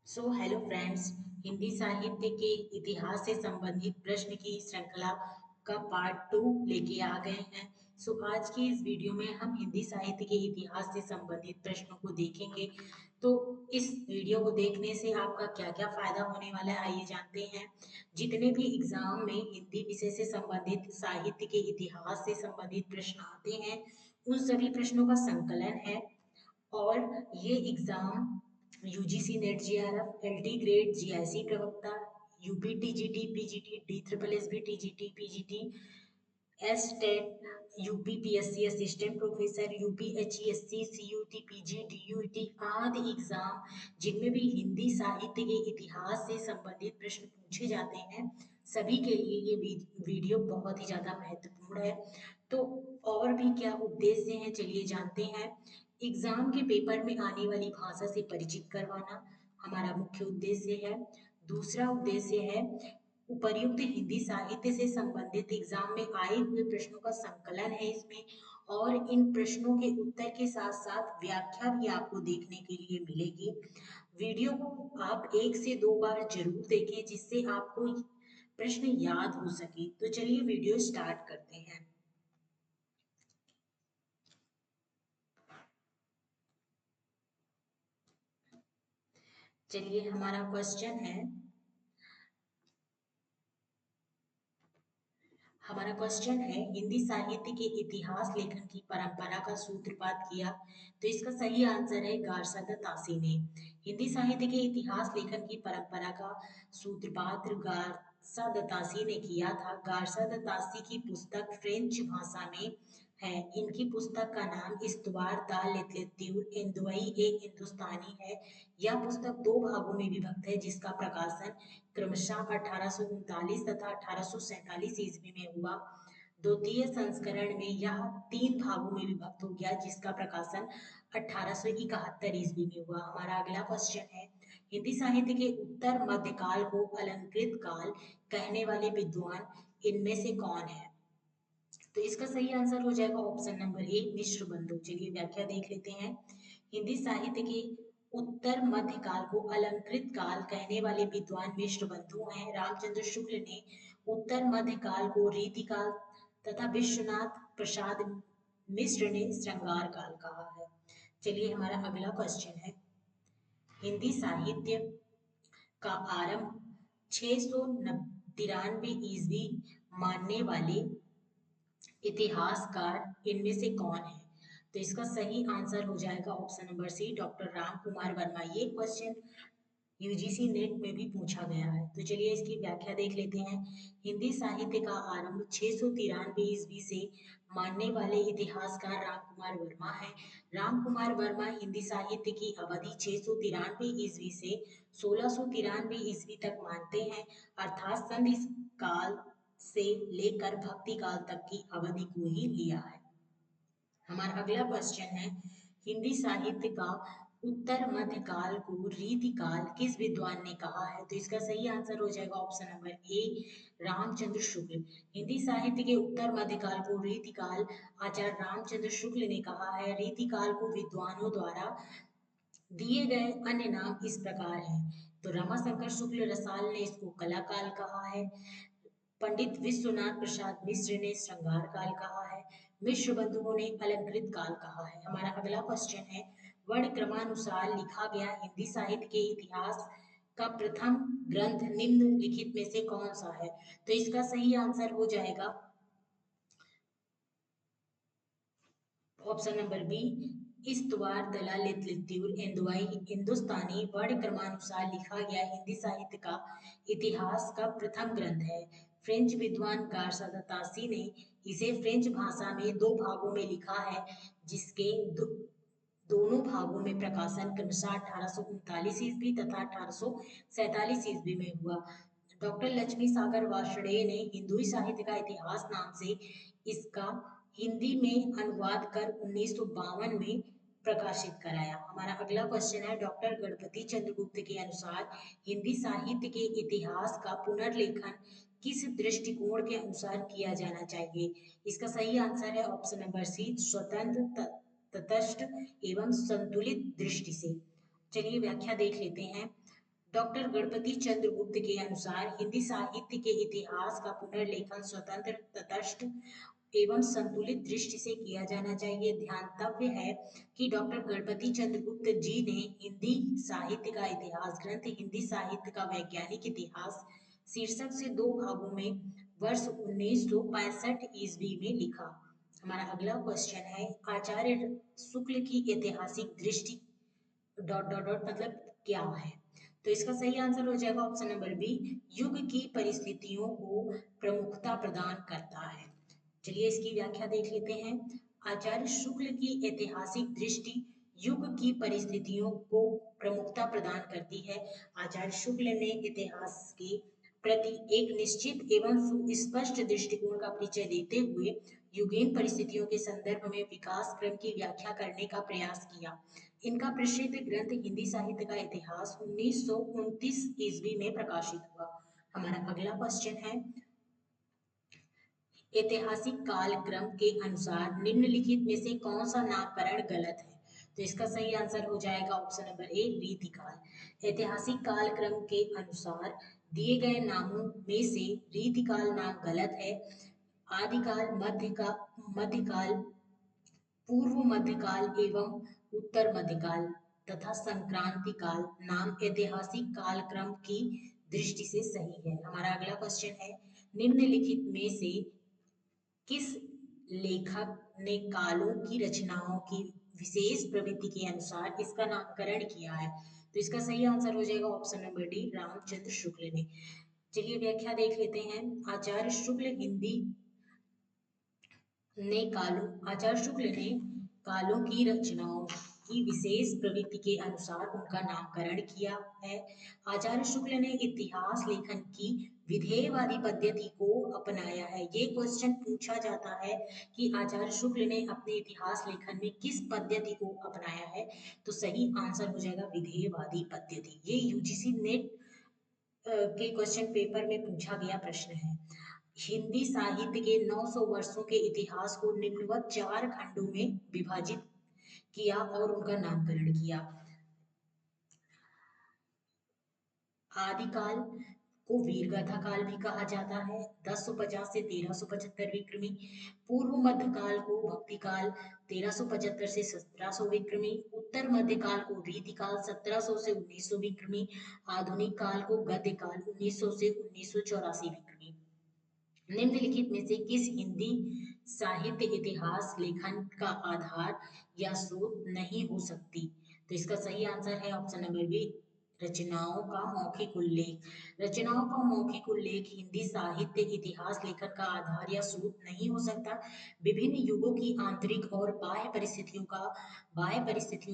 Hello friends. Hindi साहित्य के इतिहास से संबंधित प्रश्न की श्रृंखला का पार्ट 2 लेके आ गए हैं। आज की इस वीडियो में हम हिंदी साहित्य के इतिहास से संबंधित प्रश्नों को देखेंगे। तो इस वीडियो को देखने से आपका क्या क्या फायदा होने वाला है, आइए जानते हैं। जितने भी एग्जाम में हिंदी विषय से संबंधित, साहित्य के इतिहास से संबंधित प्रश्न आते हैं, उन सभी प्रश्नों का संकलन है। और ये exam UGC NET JRF, LT grade, GIC प्रवक्ता, UP TGT, PGT, D triple S B, TGT, PGT, S TET, UP PSC assistant professor, UP HESC, CUT, PG, DUT आदि एग्जाम जिनमें भी हिंदी साहित्य के इतिहास से संबंधित प्रश्न पूछे जाते हैं, सभी के लिए ये वीडियो बहुत ही ज्यादा महत्वपूर्ण है। तो और भी क्या उद्देश्य हैं, चलिए जानते हैं। एग्जाम के पेपर में आने वाली भाषा से परिचित करवाना हमारा मुख्य उद्देश्य है। दूसरा उद्देश्य है उपर्युक्त हिंदी साहित्य से संबंधित एग्जाम में आए हुए प्रश्नों का संकलन है इसमें, और इन प्रश्नों के उत्तर के साथ साथ व्याख्या भी आपको देखने के लिए मिलेगी। वीडियो को आप 1 से 2 बार जरूर देखें जिससे आपको प्रश्न याद हो सके। तो चलिए वीडियो स्टार्ट करते हैं। चलिए हमारा क्वेश्चन है हिंदी साहित्य के इतिहास लेखन की परंपरा का सूत्रपात किया। तो इसका सही आंसर है गारसादा तासी ने। हिंदी साहित्य के इतिहास लेखन की परंपरा का सूत्रपात गारसादा तासी ने किया था। गारसादा तासी की पुस्तक फ्रेंच भाषा में है। इनकी पुस्तक का नाम इस्तवार दा लिटरेचर इंदुई ए हिंदुस्तानी है। यह पुस्तक 2 भागों में विभक्त है जिसका प्रकाशन क्रमशः 1839 तथा 1847 ईस्वी में हुआ। द्वितीय संस्करण में यह 3 भागों में विभक्त हो गया जिसका प्रकाशन 1871 ईस्वी में हुआ। हमारा अगला क्वेश्चन है हिंदी साहित्य के उत्तर मध्यकाल को अलंकृत काल कहने वाले विद्वान इनमें से कौन है? तो इसका सही आंसर हो जाएगा ऑप्शन नंबर ए, मिश्र बंधु। चलिए व्याख्या देख लेते हैं। हिंदी साहित्य के उत्तर मध्य काल को अलंकृत काल कहने वाले विद्वान मिश्र बंधु हैं। रामचंद्र शुक्ल ने उत्तर मध्य काल को रीतिकाल तथा विश्वनाथ प्रसाद मिश्र ने श्रृंगार काल कहा है। चलिए हमारा अगला क्वेश्चन है हिंदी साहित्य का आरंभ 693 ईस्वी मानने वाले इतिहासकार इनमें से कौन है? तो इसका सही आंसर हो जाएगा option number C, doctor Ram Kumar Verma. ये क्वेश्चन यूजीसी नेट में भी पूछा गया है। तो चलिए इसकी व्याख्या देख लेते हैं। हिंदी साहित्य का आरंभ 693 ईस्वी से मानने वाले इतिहासकार राम कुमार वर्मा है। राम कुमार वर्मा हिंदी साहित्य की अवधि 693 ईस्वी से 1693 ईस्वी तक मानते हैं, अर्थात संधि काल से लेकर भक्ति काल तक की अवधि को ही लिया है। हमारा अगला क्वेश्चन है हिंदी साहित्य का उत्तर मध्य काल को रीति काल किस विद्वान ने कहा है? तो इसका सही आंसर हो जाएगा ऑप्शन नंबर ए, रामचंद्र शुक्ल। हिंदी साहित्य के उत्तर मध्य काल को रीति काल आचार्य रामचंद्र शुक्ल ने कहा है। रीति काल को विद्वानों द्वारा दिए गए अन्य नाम इस प्रकार हैं। तो रमाशंकर शुक्ल रसाल ने इसको कला काल कहा है। पंडित विश्वनाथ प्रसाद मिश्र ने श्रृंगार काल कहा है। मिश्र बंधुओं ने अलंकृत काल कहा है। हमारा अगला क्वेश्चन है वर्ण क्रमानुसार लिखा गया हिंदी साहित्य के इतिहास का प्रथम ग्रंथ निम्नलिखित में से कौन सा है? तो इसका सही आंसर हो जाएगा ऑप्शन नंबर बी, इस्तवार दलाल लित्यूर इंदुआई हिंदुस्तानी वर्ण क्रमानुसार लिखा गया हिंदी साहित्य का इतिहास का प्रथम ग्रंथ है। फ्रेंच विद्वान गारसादा तासी ने इसे फ्रेंच भाषा में 2 भागों में लिखा है जिसके दोनों भागों में प्रकाशन क्रमशः 1839 ईस्वी तथा 1847 ईस्वी में हुआ। डॉक्टर लक्ष्मी सागर वार्ष्णेय ने हिंदुई साहित्य का इतिहास नाम से इसका हिंदी में अनुवाद कर 1952 में प्रकाशित कराया। हमारा अगला क्वेश्चन है डॉक्टर गणपति चंद्रगुप्त के अनुसार हिंदी साहित्य के इतिहास का पुनर्लेखन किस दृष्टिकोण के अनुसार किया जाना चाहिए? इसका सही आंसर है ऑप्शन नंबर सी, स्वतंत्र, तटस्थ एवं संतुलित दृष्टि से। चलिए व्याख्या देख लेते हैं। डॉक्टर गणपति चंद्र गुप्त के अनुसार हिंदी साहित्य के इतिहास का पुनर्लेखन स्वतंत्र, तटस्थ एवं संतुलित दृष्टि से किया जाना चाहिए। ध्यातव्य है कि डॉक्टर गणपति चंद्र गुप्त जी ने हिंदी साहित्य का इतिहास ग्रंथ हिंदी साहित्य का वैज्ञानिक इतिहास शीर्षक से 2 भागों में वर्ष 1965 ईस्वी में लिखा। हमारा अगला क्वेश्चन है, आचार्य शुक्ल की ऐतिहासिक दृष्टि डॉट डॉट डॉट मतलब क्या है? तो इसका सही आंसर हो जाएगा ऑप्शन नंबर बी, युग की परिस्थितियों को प्रमुखता प्रदान करता है। चलिए इसकी व्याख्या देख लेते हैं। आचार्य शुक्ल की ऐतिहासिक दृष्टि युग की परिस्थितियों को प्रमुखता प्रदान करती है। आचार्य शुक्ल ने इतिहास के प्रति एक निश्चित एवं सुस्पष्ट दृष्टिकोण का परिचय देते हुए युगीन परिस्थितियों के संदर्भ में विकास क्रम की व्याख्या करने का प्रयास किया। इनका प्रसिद्ध ग्रंथ हिंदी साहित्य का इतिहास 1929 ईस्वी में प्रकाशित हुआ। हमारा अगला क्वेश्चन है, ऐतिहासिक कालक्रम के अनुसार निम्नलिखित में से कौन सा नामकरण गलत है? तो इसका सही आंसर हो जाएगा ऑप्शन नंबर ए, रीतिकाल। ऐतिहासिक कालक्रम के अनुसार दिए गए नामों में से रीतिकाल नाम गलत है। आदिकाल, मध्यकाल, पूर्व मध्यकाल एवं उत्तर मध्यकाल तथा संक्रांति काल नाम ऐतिहासिक कालक्रम की दृष्टि से सही है। हमारा अगला क्वेश्चन है, निम्नलिखित में से किस लेखक ने कालों की रचनाओं की विशेष प्रवृत्ति के अनुसार इसका नामकरण किया है? तो इसका सही आंसर हो जाएगा option number D, Ramchandra Shukla ने। चलिए व्याख्या देख लेते हैं। आचार्य शुक्ल हिंदी ने कालों आचार्य शुक्ल ने कालों की रचनाओं की विशेष प्रवृत्ति के अनुसार उनका नामकरण किया है। आचार्य शुक्ल ने इतिहास लेखन की विधेयवादी पद्धति को अपनाया है। ये क्वेश्चन पूछा जाता है कि आचार्य शुक्ल ने अपने इतिहास लेखन में किस पद्धति को अपनाया है? तो सही आंसर हो जाएगा विधेयवादी पद्धति। ये यूजीसी नेट के क्वेश्चन पेपर में पूछा गया प्रश्न है। हिंदी साहित्य के 900 वर्षों के इतिहास को निम्नवत 4 खंडों में विभाजित किया और उनका नामकरण किया। आदिकाल को वीरगाथा काल भी कहा जाता है, 1050 से 1375 विक्रमी। पूर्व मध्यकाल को भक्ति काल, 1375 से 1700 विक्रमी। उत्तर मध्यकाल को रीतिकाल, 1700 से 1900 विक्रमी। आधुनिक काल को गद्य काल, 1900 से 1984 विक्रमी। निम्नलिखित में से किस हिंदी साहित्य इतिहास लेखन का आधार या स्रोत नहीं हो सकती? तो इसका सही आंसर है ऑप्शन नंबर बी, रचनाओं का मौखिक उल्लेख। रचनाओं का मौखिक उल्लेख हिंदी साहित्य इतिहास लेखन का आधार या स्रोत नहीं हो सकता। विभिन्न युगों की आंतरिक और बाह्य परिस्थितियों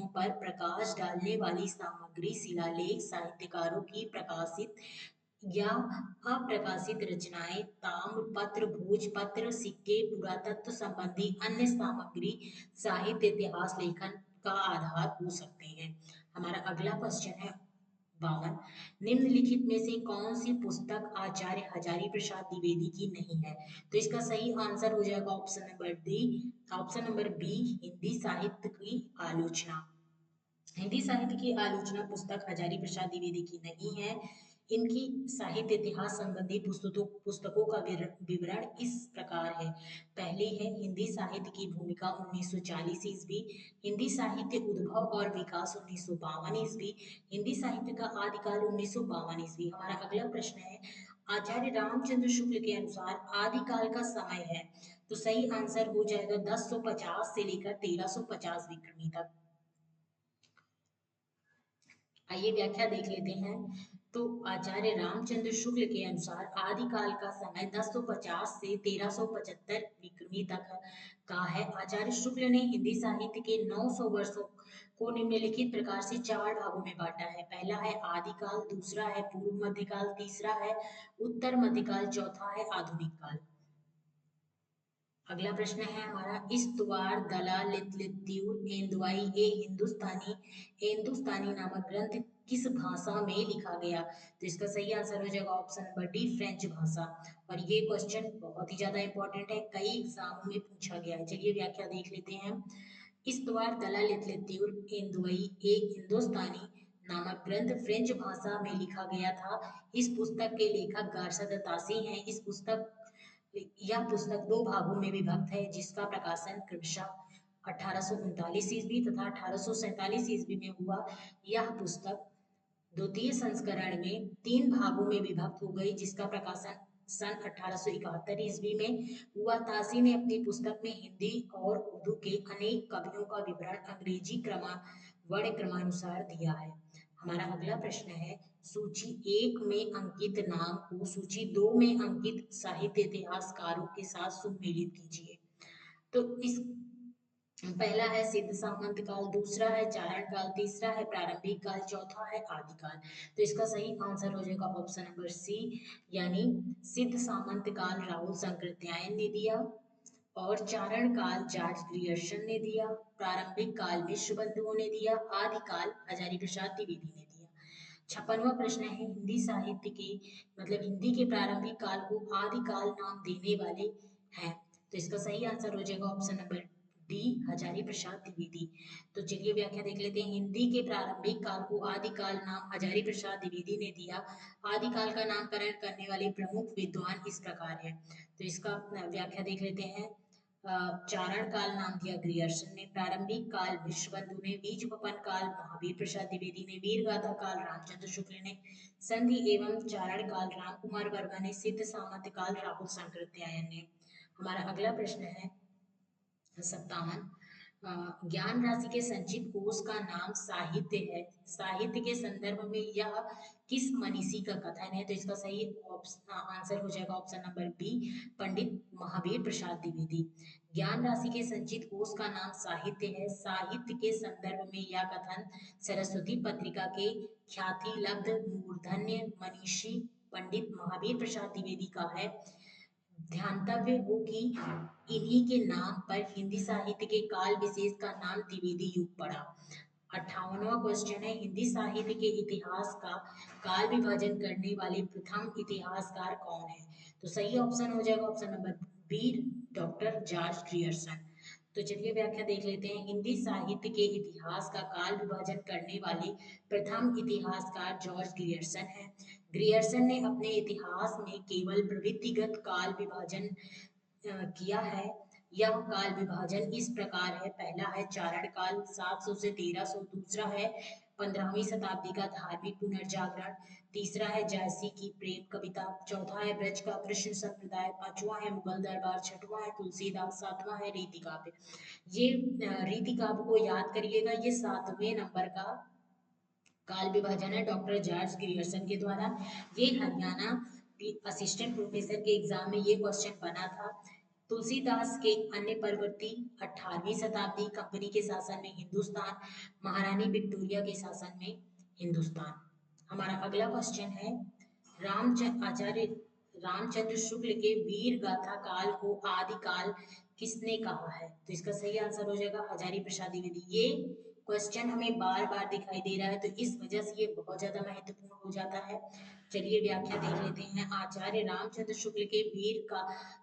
पर प्रकाश डालने वाली सामग्री, शिलालेख, साहित्यकारों की प्रकाशित या अप्रकाशित रचनाएं, ताम्रपत्र, भोजपत्र, सिक्के, पुरातत्व संबंधी अन्य सामग्री साहित्य इतिहास लेखन का आधार हो सकते हैं। हमारा अगला क्वेश्चन है 52, निम्नलिखित में से कौन सी पुस्तक आचार्य हजारी प्रसाद द्विवेदी की नहीं है? तो इसका सही आंसर हो जाएगा option number D, option number B, Hindi साहित्य की आलोचना। हिंदी साहित्य की आलोचना पुस्तक हजारी प्रसाद द्विवेदी की नहीं है। इनकी साहित्य इतिहास संबंधी पुस्तकों का विवरण इस प्रकार है। पहली है हिंदी साहित्य की भूमिका 1940 ईस्वी, हिंदी साहित्य उद्भव और विकास 1952 ईस्वी, हिंदी साहित्य का आदिकाल 1952 ईस्वी। हमारा अगला प्रश्न है, आचार्य रामचंद्र शुक्ल के अनुसार आदिकाल का समय है? तो सही आंसर हो जाएगा 1050 से लेकर 1350 विक्रमी तक। आइए व्याख्या देख लेते हैं। तो आचार्य रामचंद्र शुक्ल के अनुसार आदिकाल का समय 1050 से 1375 विक्रमी तक का है। आचार्य शुक्ल ने हिंदी साहित्य के 900 वर्षों को निम्नलिखित प्रकार से 4 भागों में बांटा है। पहला है आदिकाल, दूसरा है पूर्व मध्यकाल, तीसरा है उत्तर मध्यकाल, चौथा है आधुनिक काल। अगला प्रश्न है हमारा, इस्तवार दलालित्युर एंदुआई ए हिंदुस्तानी नामक ग्रंथ किस भाषा में लिखा गया? तो इसका सही आंसर हो जाएगा ऑप्शन नंबर डी, फ्रेंच भाषा। और ये क्वेश्चन बहुत ही ज्यादा इंपॉर्टेंट है, कई एग्जामों में पूछा गया है। चलिए व्याख्या देख लेते हैं। इस्तवार दलालित्युर एंदुआई ए हिंदुस्तानी नामक ग्रंथ फ्रेंच भाषा में लिखा गया था। इस पुस्तक के लेखक गार्सद तासी हैं। इस पुस्तक यह पुस्तक दो भागों में विभक्त है, जिसका प्रकाशन क्रमशः 1839 ईस्वी तथा 1847 ईस्वी में हुआ। यह पुस्तक द्वितीय संस्करण में तीन भागों में विभक्त हो गई, जिसका प्रकाशन सन 1871 ईस्वी में हुआ। तासी ने अपनी पुस्तक में हिंदी और उर्दू के अनेक कवियों का विवरण अंग्रेजी वर्ण क्रमानुसार दिया है। हमारा अगला प्रश्न है, सूची एक में अंकित नाम को सूची दो में अंकित साहित्य इतिहासकारों के साथ सुमेलित कीजिए। तो इस पहला है सिद्ध सामंत काल, दूसरा है चारण काल, तीसरा है प्रारंभिक काल, चौथा है आदिकाल। तो इसका सही आंसर हो जाएगा ऑप्शन नंबर सी, यानी सिद्ध सामंत काल राहुल सांकृत्यायन ने दिया, और चारण काल जॉर्ज ग्रियर्सन ने दिया, प्रारंभिक काल विश्व बंधुओं ने दिया, आदिकाल हजारी प्रसाद द्विवेदी ने दिया। 56वां प्रश्न है, हिंदी साहित्य के मतलब हिंदी के प्रारंभिक काल को आदिकाल नाम देने वाले हैं। तो इसका सही आंसर हो जाएगा option number D, Hazari Prasad Dwivedi. तो चलिए व्याख्या देख लेते हैं। हिंदी के प्रारंभिक काल को आदिकाल नाम हजारी प्रसाद द्विवेदी ने दिया। आदिकाल का नामकरण करने वाले प्रमुख विद्वान इस प्रकार है। तो इसका व्याख्या देख लेते हैं। चारण काल नाम दिया ग्रियर्सन ने, प्रारंभिक काल विश्वबंधु ने, बीज वपन काल महावीर प्रसाद द्विवेदी ने, वीर गाथा काल रामचंद्र शुक्ल ने, संधि एवं चारण काल राम कुमार वर्मा ने, सिद्ध सामंत काल राहुल सांकृत्यायन ने। हमारा अगला प्रश्न है 57। ज्ञान राशि के संचित कोष का नाम साहित्य है। साहित्य के संदर्भ में यह किस मनीषी का कथन है? तो इसका सही आंसर हो जाएगा ऑप्शन नंबर बी, पंडित महावीर प्रसाद द्विवेदी। ज्ञान राशि के संचित कोष का नाम साहित्य है। साहित्य के संदर्भ में यह कथन सरस्वती पत्रिका के ख्याति लब्ध मूर्धन्य मनीषी पंडित महावीर प्रसाद द्विवेदी का है। ध्यातव्य हो कि इन्हीं के नाम पर हिंदी साहित्य के काल विशेष का नाम द्विवेदी युग पड़ा। 58वां क्वेश्चन है, हिंदी साहित्य के इतिहास का काल विभाजन करने वाले प्रथम इतिहासकार कौन है? तो सही ऑप्शन हो जाएगा option number B, doctor George Grierson. तो चलिए व्याख्या देख लेते हैं। हिंदी साहित्य के इतिहास का काल विभाजन करने वाले प्रथम इतिहासकार जॉर्ज ग्रियर्सन है। ग्रियर्सन ने अपने इतिहास में केवल प्रवृत्तिगत काल विभाजन किया है। यह काल विभाजन इस प्रकार है, पहला है चारण काल 700 से 1300, दूसरा है 15वीं शताब्दी का धार्मिक पुनर्जागरण, तीसरा है जायसी की प्रेम कविता, चौथा है ब्रज का कृष्ण संप्रदाय, पांचवा है मुगल दरबार, छठवां है तुलसीदास, सातवां है रीति काव्य। ये रीति काव्य को याद करिएगा, ये 7वें नंबर का काल विभाजन है डॉक्टर जॉर्ज ग्रियर्सन के द्वारा। ये हरियाणा असिस्टेंट प्रोफेसर के एग्जाम में ये क्वेश्चन बना था। तुलसीदास के अन्य प्रवृत्ति 18वीं शताब्दी, कंपनी के शासन में हिंदुस्तान, महारानी विक्टोरिया के शासन में हिंदुस्तान। हमारा अगला क्वेश्चन है, आचार्य रामचंद्र शुक्ल के वीर गाथा काल को आदिकाल किसने कहा है? तो इसका सही आंसर हो जाएगा हजारी प्रसाद द्विवेदी। ये क्वेश्चन हमें बार बार दिखाई दे रहा है, तो इस वजह से ये बहुत ज्यादा महत्वपूर्ण हो जाता है। चलिए व्याख्या देख लेते हैं। आचार्य रामचंद्र शुक्ल के वीर का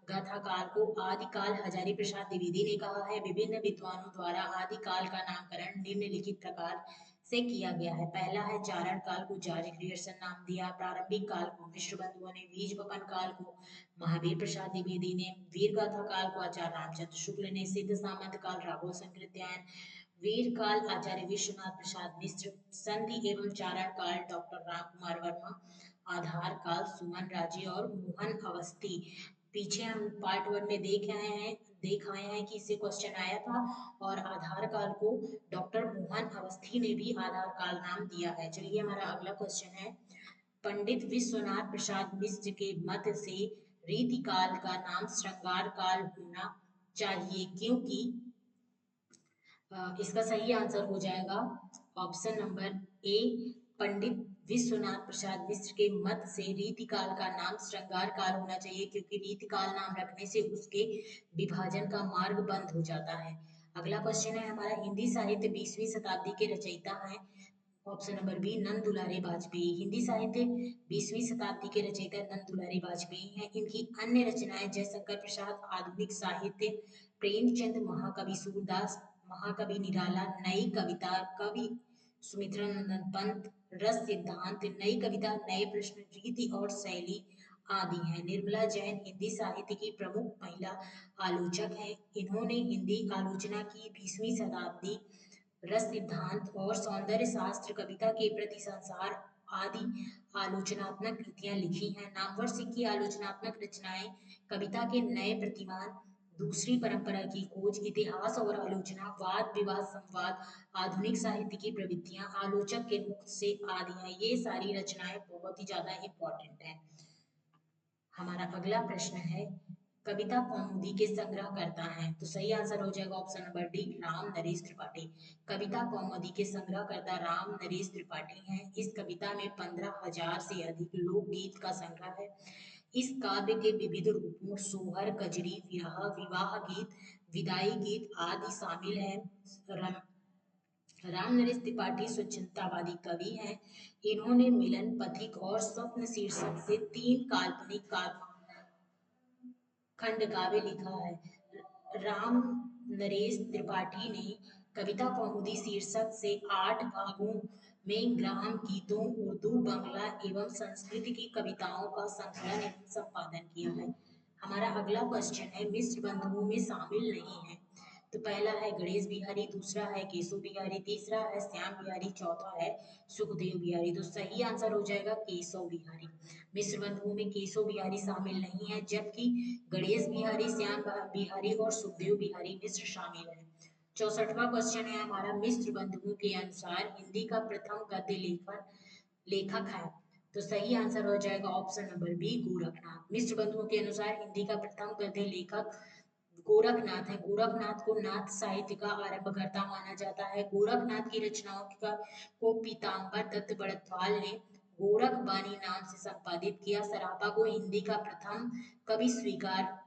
गाथा काल को आदिकाल हजारी प्रसाद द्विवेदी ने कहा है। विभिन्न विद्वानों द्वारा आदिकाल का नामकरण निम्नलिखित प्रकार से किया गया है। पहला है चारण काल को जॉर्ज ग्रियर्सन नाम दिया, प्रारंभिक काल को विश्व बंधुओं ने, बीज वपन काल को महावीर प्रसाद द्विवेदी ने, वीर गाथा काल को आचार्य रामचंद्र शुक्ल ने, सिद्ध सामंत काल राहुल सांकृत्यायन, वीर काल आचार्य विश्वनाथ प्रसाद मिश्र, संधि एवं चारण काल डॉक्टर राम कुमार वर्मा, आधार काल सुमन राजे और मोहन अवस्थी। पीछे हम पार्ट 1 में देख आए हैं कि इससे क्वेश्चन आया था, और आधार काल को डॉक्टर मोहन अवस्थी ने भी आधार काल नाम दिया है। चलिए हमारा अगला क्वेश्चन है, पंडित विश्वनाथ प्रसाद मिश्र के मत से रीतिकाल का नाम श्रृंगार काल होना चाहिए, क्योंकि इसका सही आंसर हो जाएगा ऑप्शन नंबर ए, पंडित विश्वनाथ प्रसाद मिश्र के मत से रीतिकाल का नाम श्रृंगार काल होना चाहिए, क्योंकि रीतिकाल नाम रखने से उसके विभाजन का मार्ग बंद हो जाता है। अगला क्वेश्चन है हमारा, हिंदी साहित्य 20वीं शताब्दी के रचयिता हैं। ऑप्शन नंबर बी, नंद दुलारे वाजपेयी। हिंदी साहित्य 20वीं शताब्दी के रचयिता नंद दुलारे वाजपेयी हैं। इनकी अन्य रचनाएं जयशंकर प्रसाद, आधुनिक साहित्य, प्रेमचंद, महाकवि सूरदास, महाकवि निराला, नई कविता, कवि सुमित्रा नंदन पंत, रस सिद्धांत, नई कविता, नए प्रश्न, रीति और शैली आदि हैं। निर्मला जैन हिंदी साहित्य की प्रमुख महिला आलोचक हैं। इन्होंने हिंदी आलोचना की 20वीं शताब्दी रस सिद्धांत और सौंदर्य शास्त्र, कविता के प्रति संसार आदि आलोचनात्मक कृतियां लिखी हैं। नामवर सिंह की आलोचनात्मक रचनाएं कविता के नए प्रतिमान, दूसरी परंपरा की खोज, इतिहास और आलोचना, वाद विवाद संवाद, आधुनिक साहित्य की प्रवृत्तियां, आलोचक के मुख से आदि हैं। ये सारी रचनाएं बहुत ही ज्यादा इंपॉर्टेंट हैं। हमारा अगला प्रश्न है, कविता कौमुदी के संग्रह करता है। तो सही आंसर हो जाएगा option number D, Ram Naresh Tripathi. Kavita Kaumudi के संग्रह करता राम नरेश त्रिपाठी हैं। इस कविता में 15,000 से अधिक लोकगीत का संग्रह है। इस काव्य के विविध रूपों सोहर, कजरी, विरह, विवाह गीत, विदाई गीत आदि शामिल हैं। राम नरेश त्रिपाठी स्वच्छंदतावादी कवि हैं। इन्होंने मिलन, पथिक और स्वप्न शीर्षक से 3 काल्पनिक खंड काव्य लिखा है। राम नरेश त्रिपाठी ने कविता कौमुदी शीर्षक से 8 भागों में ग्राम गीतों, उर्दू, बांग्ला एवं संस्कृत की कविताओं का संकलन एवं संपादन किया है। हमारा अगला क्वेश्चन है, मिश्र बंधुओं में शामिल नहीं है। तो पहला है गणेश बिहारी, दूसरा है केशव बिहारी, तीसरा है श्याम बिहारी, चौथा है सुखदेव बिहारी। तो सही आंसर हो जाएगा केशव बिहारी। मिश्र बंधुओं में केशव बिहारी शामिल नहीं है, जबकि गणेश बिहारी, श्याम बिहारी और सुखदेव बिहारी मिश्र शामिल है। 64वां क्वेश्चन है हमारा, मिश्र बंधुओं के अनुसार हिंदी का प्रथम गद्य लेखक है। तो सही आंसर हो जाएगा ऑप्शन नंबर बी, गोरखनाथ। मिश्र बंधुओं के अनुसार हिंदी का प्रथम गद्य लेखक गोरखनाथ है। गोरखनाथ को नाथ साहित्य का आरंभकर्ता माना जाता है। गोरखनाथ की रचनाओं को पीताम्बर दत्त बड़त्वाल ने गोरख बानी नाम से संपादित किया। सरापा को हिंदी का प्रथम कवि स्वीकार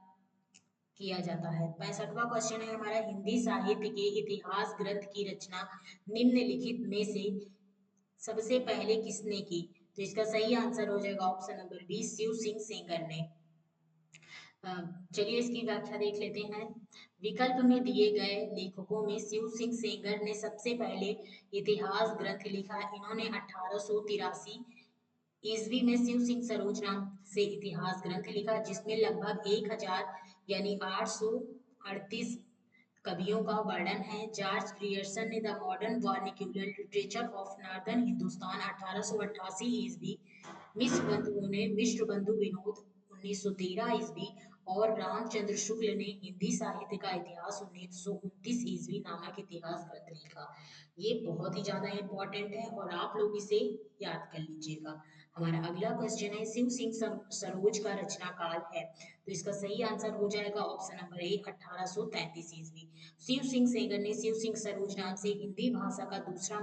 किया जाता है। 65वां क्वेश्चन है हमारा, हिंदी साहित्य के इतिहास ग्रंथ की रचना निम्नलिखित में से सबसे पहले किसने की? तो इसका सही आंसर हो जाएगा option number B, Shiv Singh Sengar ने। चलिए इसकी व्याख्या देख लेते हैं। विकल्प में दिए गए लेखकों में शिव सिंह सेंगर ने सबसे पहले इतिहास ग्रंथ लिखा। इन्होंने 1883 ईस्वी में शिव सिंह सरोज नाम से इतिहास ग्रंथ लिखा, जिसमें लगभग 1000 यानी 838 कवियों का वर्णन है। जॉर्ज ग्रियर्सन ने the modern vernacular literature of northern Hindustan 1888 ईस्वी, मिश्र बंधुओं ने मिश्र बंधु विनोद 1913 ईस्वी और रामचंद्र शुक्ल ने हिंदी साहित्य का इतिहास 1929 ईस्वी नामक इतिहास ग्रंथ लिखा। ये बहुत ही ज्यादा इंपॉर्टेंट है और आप लोग इसे याद कर लीजिएगा। हमारा अगला क्वेश्चन है, शिव सिंह सरोज का रचना काल है। तो इसका सही आंसर हो जाएगा ऑप्शन नंबर ए, 1833 ईस्वी। शिव सिंह सेंगर ने शिव सिंह सरोज नाम से हिंदी भाषा का दूसरा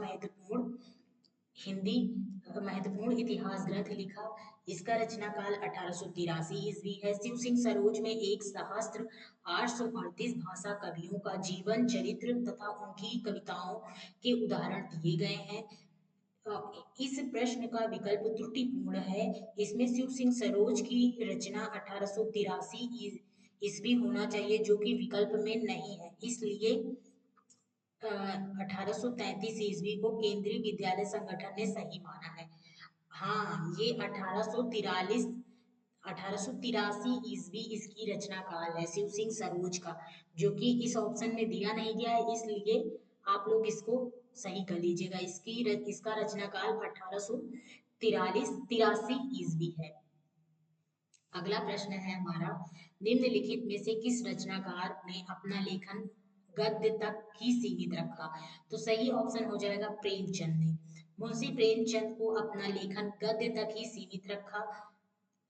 हिंदी महत्वपूर्ण इतिहास ग्रंथ लिखा। इसका रचना काल 1883 ईस्वी है। शिव सिंह सरोज में एक सहस्त्र 838 भाषा कवियों का जीवन चरित्र तथा उनकी कविताओं के उदाहरण दिए गए हैं। इस प्रश्न का विकल्प त्रुटिपूर्ण है। इसमें शिव सिंह सरोज की रचना 1883 ईस्वी होना चाहिए, जो कि विकल्प में नहीं है। इसलिए 1833 ईस्वी को केंद्रीय विद्यालय संगठन ने सही माना है। हाँ, ये 1883 ईस्वी इसकी रचना काल है शिव सिंह सरोज का, जो कि इस ऑप्शन में दिया नहीं गया है, इसलिए आप लोग इसको सही कर लीजिएगा। इसका रचना काल 1883 ईस्वी है। अगला प्रश्न है हमारा, निम्नलिखित में से किस रचनाकार ने अपना लेखन गद्य तक ही सीमित रखा? तो सही ऑप्शन हो जाएगा प्रेमचंद ने। मुंशी प्रेमचंद को अपना लेखन गद्य तक ही सीमित रखा,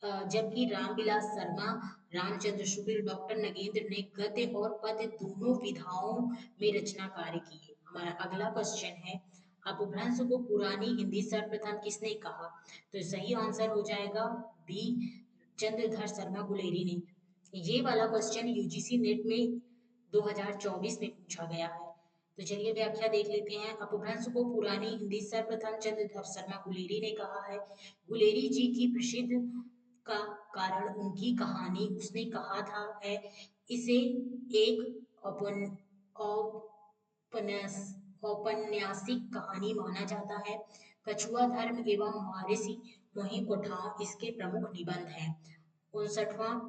जबकि रामविलास शर्मा, रामचंद्र शुक्ल, डॉक्टर नगेंद्र ने गद्य और पद्य दोनों विधाओं में रचना कार्य किए। हमारा अगला क्वेश्चन है, अपभ्रंश को पुरानी हिंदी सर्वप्रथम किसने कहा? तो सही आंसर हो जाएगा बी, चंद्रधर शर्मा गुलेरी ने। ये वाला क्वेश्चन यूजीसी नेट में 2024 में पूछा गया है। तो चलिए व्याख्या देख लेते हैं। अपभ्रंश को पुरानी हिंदी सर्वप्रथम चंद्रधर शर्मा गुलेरी ने कहा है। गुलेरी जी की प्रसिद्ध का कारण उनकी कहानी। उसने कहा था है, इसे एक औपन्यास औपन्यासिक कहानी माना जाता है। कछुआ धर्म एवं मारिसी मोहि कोठाव इसके प्रमुख निबंध हैं। 59वां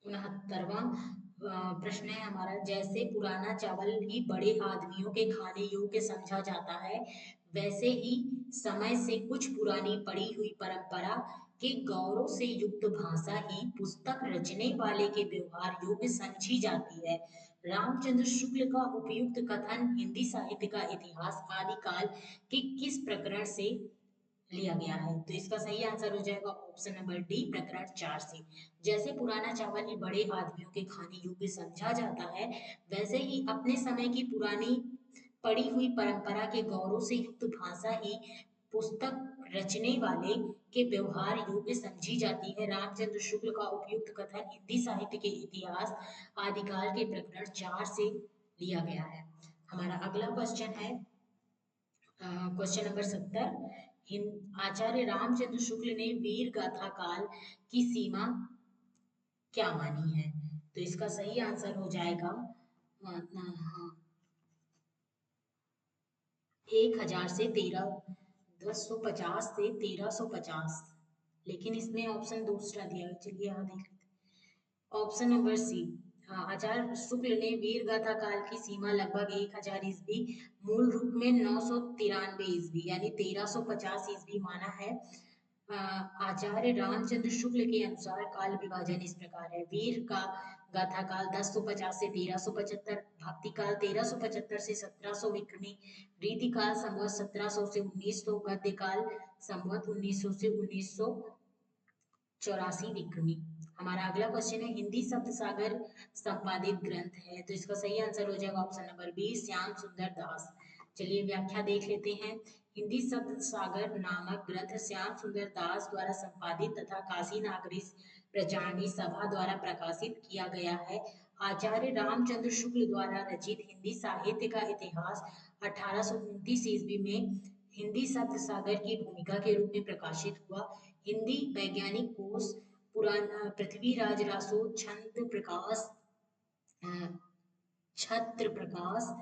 69वां प्रश्न है हमारा, जैसे पुराना चावल ही बड़े आदमियों के खाने योग्य समझा जाता है, वैसे ही समय से कुछ पुरानी पड़ी हुई परंपरा के गौरव से युक्त भाषा ही पुस्तक रचने वाले के व्यवहार योग्य समझी जाती है। रामचंद्र शुक्ल का उपयुक्त कथन हिंदी साहित्य का इतिहास आदिकाल के किस प्रकरण से लिया गया है? तो इसका सही आंसर हो जाएगा ऑप्शन नंबर डी, प्रकरण 4 से। जैसे पुराना चावल ही बड़े आदमियों के खाने योग्य समझा जाता है, वैसे ही अपने समय की पुरानी पड़ी हुई परंपरा के गौरव से युक्त भाषा ही पुस्तक रचने वाले के व्यवहार योग्य समझी जाती है। रामचंद्र शुक्ल का उपयुक्त कथन हिंदी साहित्य के इतिहास आदिकाल के प्रकरण 4 से लिया गया है। हमारा अगला क्वेश्चन है क्वेश्चन नंबर 70। आचार्य रामचंद्र शुक्ल ने वीर गाथा काल की सीमा क्या मानी है? तो इसका सही आंसर हो जाएगा 1000 से 1050 से 1350, लेकिन इसमें ऑप्शन दूसरा दिया है। चलिए यहाँ देख लेते हैं। ऑप्शन नंबर सी, आचार्य शुक्ल ने वीर गाथा काल की सीमा लगभग 1000 ईस्वी, मूल रूप में 993 ईस्वी यानी 1350 ईस्वी माना है। आचार्य रामचंद्र शुक्ल के अनुसार काल विभाजन इस प्रकार है। वीर का गाथा काल 1050 से 1375, भक्ति काल 1375 से 1700 विक्रमी, रीति काल संवत 1700 से 1900, गद्य काल संवत 1900 से 1984 विक्रमी। हमारा अगला क्वेश्चन है, हिंदी शब्द सागर संपादित ग्रंथ है, तो इसका सही आंसर हो जाएगा ऑप्शन नंबर बी, श्याम सुंदर दास। चलिए व्याख्या देख लेते हैं। हिंदी शब्द सागर नामक ग्रंथ श्याम सुंदर दास द्वारा संपादित तथा काशी नागरी प्रचारणी सभा द्वारा प्रकाशित किया गया है। आचार्य रामचंद्र शुक्ल द्वारा रचित हिंदी साहित्य का इतिहास 1829 ईस्वी में हिंदी शब्द सागर की भूमिका के रूप में प्रकाशित हुआ। हिंदी वैज्ञानिक कोश पुराना पृथ्वीराज रासो, छत्र प्रकाश,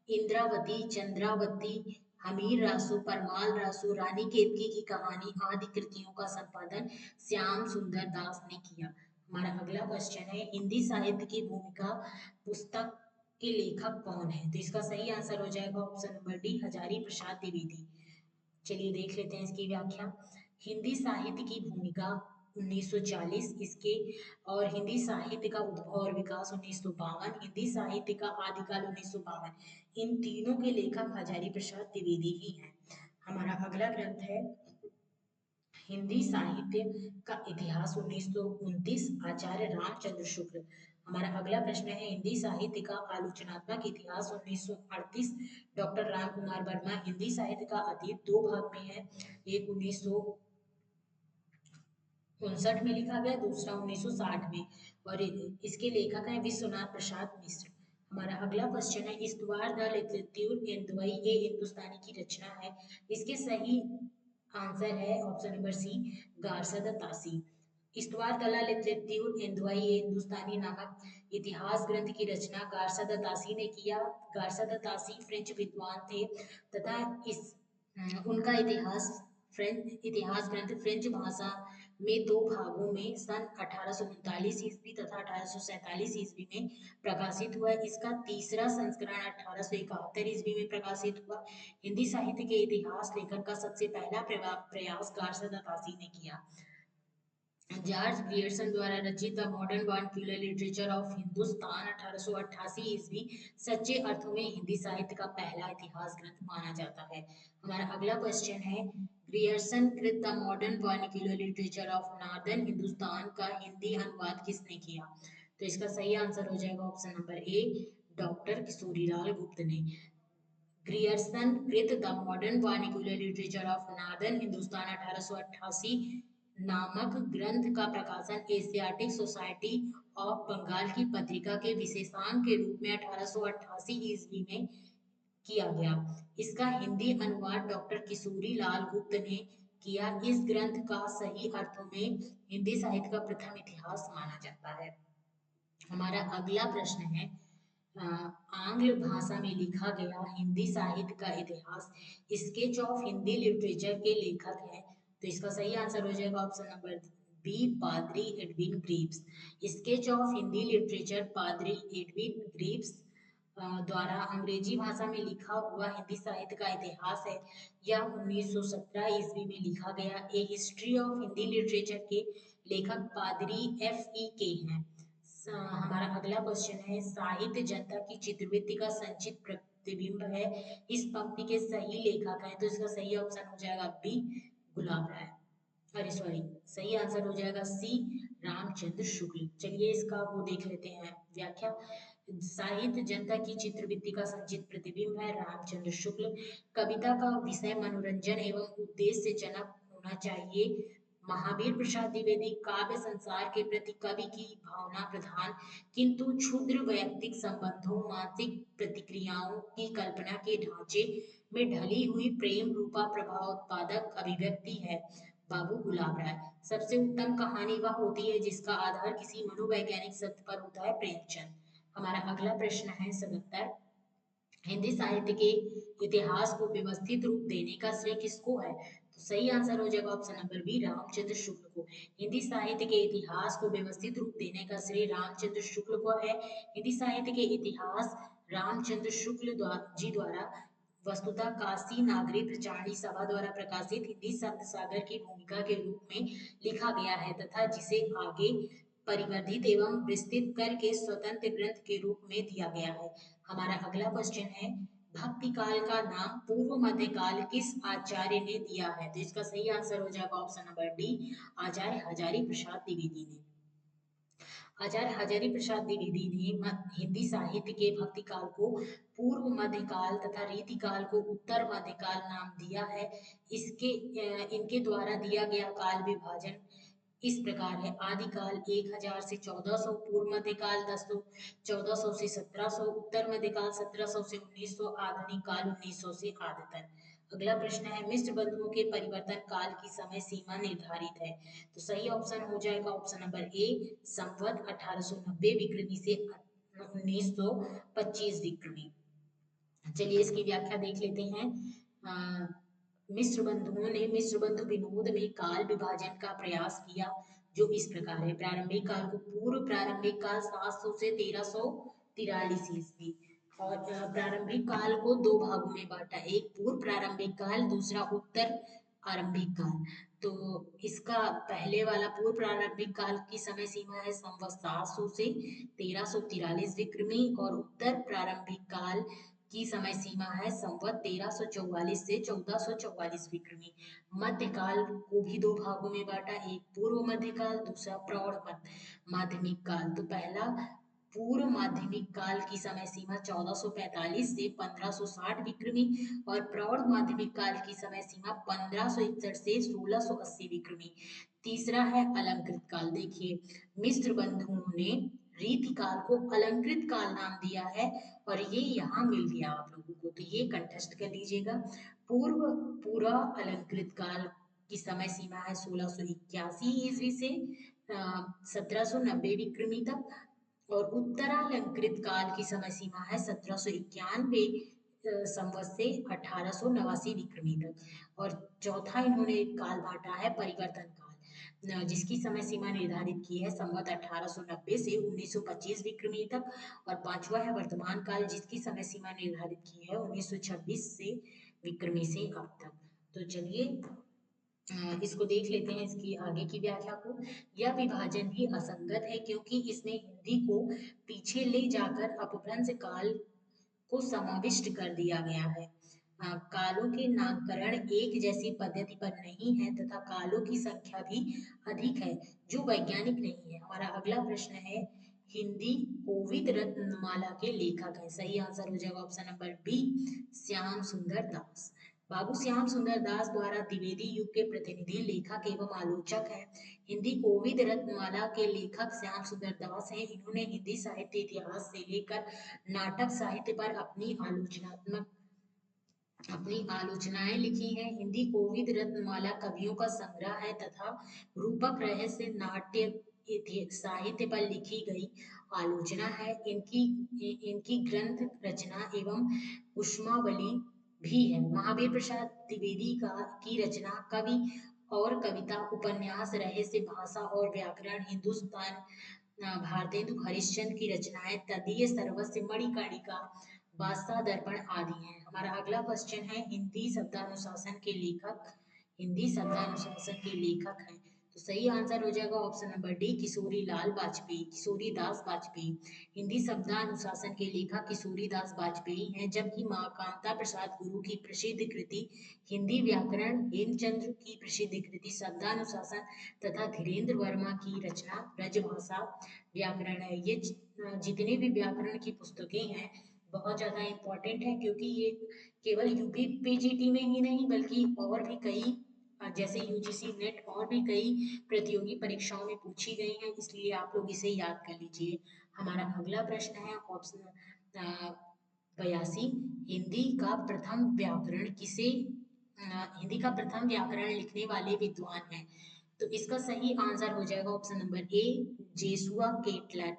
इंद्रावती, चंद्रावती, हमीर रासो, परमाल रासो, रानी केतकी की कहानी आदि कृतियों का संपादन श्याम सुंदर दास ने किया। हमारा अगला क्वेश्चन है, हिंदी साहित्य की भूमिका पुस्तक के लेखक कौन है? तो इसका सही आंसर हो जाएगा option number D, Hazari Prasad Dwivedi. चलिए देख लेते हैं इसकी व्याख्या। हिंदी साहित्य की भूमिका 1940 इसके, और हिंदी साहित्य का उद्भव और विकास 1952, हिंदी साहित्य का आदिकाल 1952, इन तीनों के लेखक हजारी प्रसाद द्विवेदी ही हैं। हमारा अगला ग्रंथ है हिंदी साहित्य का इतिहास 1929, आचार्य रामचंद्र शुक्ल। हमारा अगला प्रश्न है, हिंदी साहित्य का आलोचनात्मक इतिहास 1938, डॉक्टर राम कुमार वर्मा। हिंदी साहित्य का अतीत दो भाग में है, एक 1959 में लिखा गया, दूसरा 1960 में, और इसके लेखक हैं विश्वनाथ प्रसाद मिश्र। हमारा अगला क्वेश्चन है, इस्तवार द लिटरेच्योर इन दुबई ये हिंदुस्तानी की रचना है। इसके सही आंसर है ऑप्शन नंबर सी, गारसद तासी। इस्तवार दला लिटरेच्योर इन दुबई ये हिंदुस्तानी नामक इतिहास ग्रंथ की रचना गारसद तासी ने किया। गारसद तासी फ्रेंच विद्वान थे तथा इस उनका इतिहास ग्रंथ फ्रेंच भाषा में दो भागों में सन 1839 ईस्वी तथा 1847 ईस्वी में प्रकाशित हुआ। इसका तीसरा संस्करण 1871 ईस्वी में प्रकाशित हुआ। हिंदी साहित्य के इतिहास लेखन का सबसे पहला प्रयास गारसद तासी ने किया। जॉर्ज ग्रियर्सन द्वारा रचित the modern vernacular literature of Hindustan 1888 ईस्वी सच्चे अर्थों में हिंदी साहित्य का पहला इतिहास ग्रंथ माना जाता है। हमारा अगला क्वेश्चन है, ग्रियर्सन कृत the modern vernacular literature of northern Hindustan का हिंदी अनुवाद किसने किया? तो इसका सही आंसर हो जाएगा ऑप्शन नंबर ए, डॉक्टर किशोरीलाल गुप्त ने। ग्रियर्सन कृत the modern vernacular literature of northern Hindustan 1888 नामक ग्रंथ का प्रकाशन एशियाटिक सोसाइटी ऑफ बंगाल की पत्रिका के विशेषांक के रूप में 1888 ईस्वी में किया गया। इसका हिंदी अनुवाद डॉक्टर किशोरी लाल गुप्त ने किया। इस ग्रंथ का सही अर्थों में हिंदी साहित्य का प्रथम इतिहास माना जाता है। हमारा अगला प्रश्न है, आंग्ल भाषा में लिखा गया हिंदी साहित्य का इतिहास। स्केच ऑफ हिंदी लिटरेचर के लेखक हैं, तो इसका सही आंसर हो जाएगा ऑप्शन नंबर बी, पादरी Edwin Greaves. Sketch of Hindi literature पादरी एडविन ग्रीव्स द्वारा अंग्रेजी भाषा में लिखा हुआ हिंदी साहित्य का इतिहास है। यह 1917 ईस्वी में लिखा गया। ए हिस्ट्री ऑफ हिंदी लिटरेचर के लेखक पादरी F.E.K हैं। हमारा अगला क्वेश्चन है, साहित्य जनता की चित्रवृत्ति का संचित प्रतिबिंब है, इस पंक्ति के सही लेखक है, तो इसका सही ऑप्शन हो जाएगा बी, गुलाब राय। अरे सॉरी, सही आंसर हो जाएगा सी, रामचंद्र शुक्ल। चलिए इसका वो देख लेते हैं व्याख्या। साहित्य जनता की चित्रवृत्ति का संचित प्रतिबिंब है, रामचंद्र शुक्ल। कविता का विषय मनोरंजन एवं उद्देश्य जनक होना चाहिए। महावीर प्रसाद द्विवेदी काव्य संसार के प्रति कवि की भावना प्रधान, किंतु क्षुद्र वैयक्तिक संबंधों मानसिक प्रतिक्रियाओं की कल्पना के ढांचे में ढली हुई प्रेम रूपा प्रभाव उत्पादक अभिव्यक्ति है। बाबू गुलाब राय। सबसे उत्तम कहानी वह होती है जिसका आधार किसी मनोवैज्ञानिक सत्य पर होता है, प्रेमचंद। हमारा अगला प्रश्न है 77। हिंदी साहित्य के इतिहास को व्यवस्थित रूप देने का श्रेय किसको है, तो सही आंसर हो जाएगा option number B, Ramchandra Shukla को। हिंदी साहित्य के इतिहास को व्यवस्थित रूप देने का श्रेय रामचंद्र शुक्ल को है। हिंदी साहित्य के इतिहास रामचंद्र शुक्ल जी द्वारा वस्तुतः काशी नागरी प्रचारणी सभा द्वारा प्रकाशित हिंदी संत सागर की भूमिका के रूप में लिखा गया है तथा जिसे आगे परिवर्धित एवं विस्तृत करके स्वतंत्र ग्रंथ के रूप में दिया गया है। हमारा अगला क्वेश्चन है, भक्ति काल का नाम पूर्व मध्य काल किस आचार्य ने दिया है, तो इसका सही आंसर हो जाएगा ऑप्शन नंबर डी, आचार्य हजारी प्रसाद द्विवेदी ने। आचार्य हजारी प्रसाद द्विवेदी ने हिंदी साहित्य के भक्ति काल को पूर्व मध्यकाल तथा रीति काल को उत्तर मध्यकाल नाम दिया है। इनके द्वारा दिया गया काल विभाजन इस प्रकार है, आदिकाल 1000 से 1400, पूर्व मध्यकाल 1400 से 1700, उत्तर मध्यकाल 1700 से 1900, आधुनिक काल 1900 से आदतन। अगला प्रश्न है, मिश्र बंधुओं के परिवर्तन काल की समय सीमा निर्धारित है, तो सही ऑप्शन हो जाएगा ऑप्शन नंबर ए, संवत 1890 विक्रमी से 1925 विक्रमी। चलिए इसकी व्याख्या देख लेते हैं। मिश्र बंधुओं ने मिश्र बंधु विनोद में काल विभाजन का प्रयास किया, जो इस प्रकार है, प्रारंभिक काल को पूर्व प्रारंभिक काल 700 से 1343 ईस्वी, और प्रारंभिक काल को दो भागों में बांटा, एक पूर्व प्रारंभिक काल, दूसरा उत्तर आरंभिक काल। तो इसका पहले वाला पूर्व प्रारंभिक काल की समय सीमा है संवत 700 से 1343 विक्रमी, और उत्तर प्रारंभिक काल की समय सीमा है संवत 1344 से 1444 विक्रमी। मध्यकाल को भी दो भागों में बांटा, एक पूर्व मध्यकाल, दूसरा प्रौढ़ माध्यमिक काल। तो पहला पूर्व माध्यमिक काल की समय सीमा 1445 से 1560 विक्रमी, और प्रौढ़ माध्यमिक काल की समय सीमा 1561 से 1680 विक्रमी। तीसरा है अलंकृत काल। देखिए, मिश्र बंधुओं ने रीति काल को अलंकृत काल नाम दिया है, और ये यहाँ मिल गया आप लोगों को, तो ये कंठस्थ कर लीजिएगा। पूर्व पूरा अलंकृत काल की समय सीमा है 1681 ईस्वी से 1790 विक्रमी तक, और उत्तरालंकृत काल की समय सीमा है 1791 संवत से 1889 विक्रमी तक, और चौथा इन्होंने काल बांटा है परिवर्तन काल, जिसकी समय सीमा निर्धारित की है संवत 1890 से 1925 विक्रमी तक, और पांचवा है वर्तमान काल, जिसकी समय सीमा निर्धारित की है 1926 से विक्रमी से अब तक। तो चलिए इसको देख लेते हैं, इसकी आगे की व्याख्या को। यह विभाजन भी असंगत है क्योंकि इसमें हिंदी को पीछे ले जाकर अपभ्रंश काल को समाविष्ट कर दिया गया है। कालों के नामकरण एक जैसी पद्धति पर नहीं है तथा कालों की संख्या भी अधिक है, जो वैज्ञानिक नहीं है। हमारा अगला प्रश्न है, हिंदी कोविद रत्नमाला के लेखक है, सही आंसर हो जाएगा ऑप्शन नंबर बी, श्याम सुंदर दास। बाबू श्याम सुंदर दास द्वारा द्विवेदी युग के प्रतिनिधि लेखक एवं आलोचक हैं। हिंदी कोविद रत्नमाला के लेखक श्याम सुंदर दास हैं। इन्होंने हिंदी साहित्य इतिहास से लेकर नाटक साहित्य पर अपनी आलोचनाएं लिखी हैं। हिंदी कोविद रत्नमाला कवियों का संग्रह है तथा रूपक रहस्य नाट्य साहित्य पर लिखी गई आलोचना है। इनकी ग्रंथ रचना एवं उष्मावली भी है। महावीर प्रसाद द्विवेदी की रचना कवि और कविता, उपन्यास, रहस्य, भाषा और व्याकरण, हिंदुस्तान भारतेंदु हरिश्चंद्र की रचनाएं, तदीय सर्वस्व, मणिकर्णिका, बादशाह दर्पण आदि हैं। हमारा अगला क्वेश्चन है हिंदी शब्दानुशासन के लेखक। हिंदी शब्दानुशासन के लेखक हैं, तो सही आंसर हो जाएगा option number D, Kishori Lal Vajpayee, किशोरी दास वाजपेयी। हिंदी शब्दानुशासन के लेखक किशोरी दास वाजपेयी हैं, जबकि माँ कामता प्रसाद गुरु की प्रसिद्ध कृति हिंदी व्याकरण, हेमचंद्र की प्रसिद्ध कृति शब्दानुशासन तथा धीरेन्द्र वर्मा की रचना ब्रजभाषा व्याकरण है। ये जितने भी व्याकरण की पुस्तकें हैं बहुत ज़्यादा इम्पोर्टेंट है, क्योंकि ये केवल यूपी पीजीटी में ही नहीं बल्कि और भी कई जैसे यूजीसी नेट और भी कई प्रतियोगी परीक्षाओं में पूछी गई हैं, इसलिए आप लोग इसे याद कर लीजिए। हमारा अगला प्रश्न है ऑप्शन 82, हिंदी का प्रथम व्याकरण किसे हिंदी का प्रथम व्याकरण लिखने वाले विद्वान हैं, तो इसका सही आंसर हो जाएगा option number A, Joshua Ketelaar.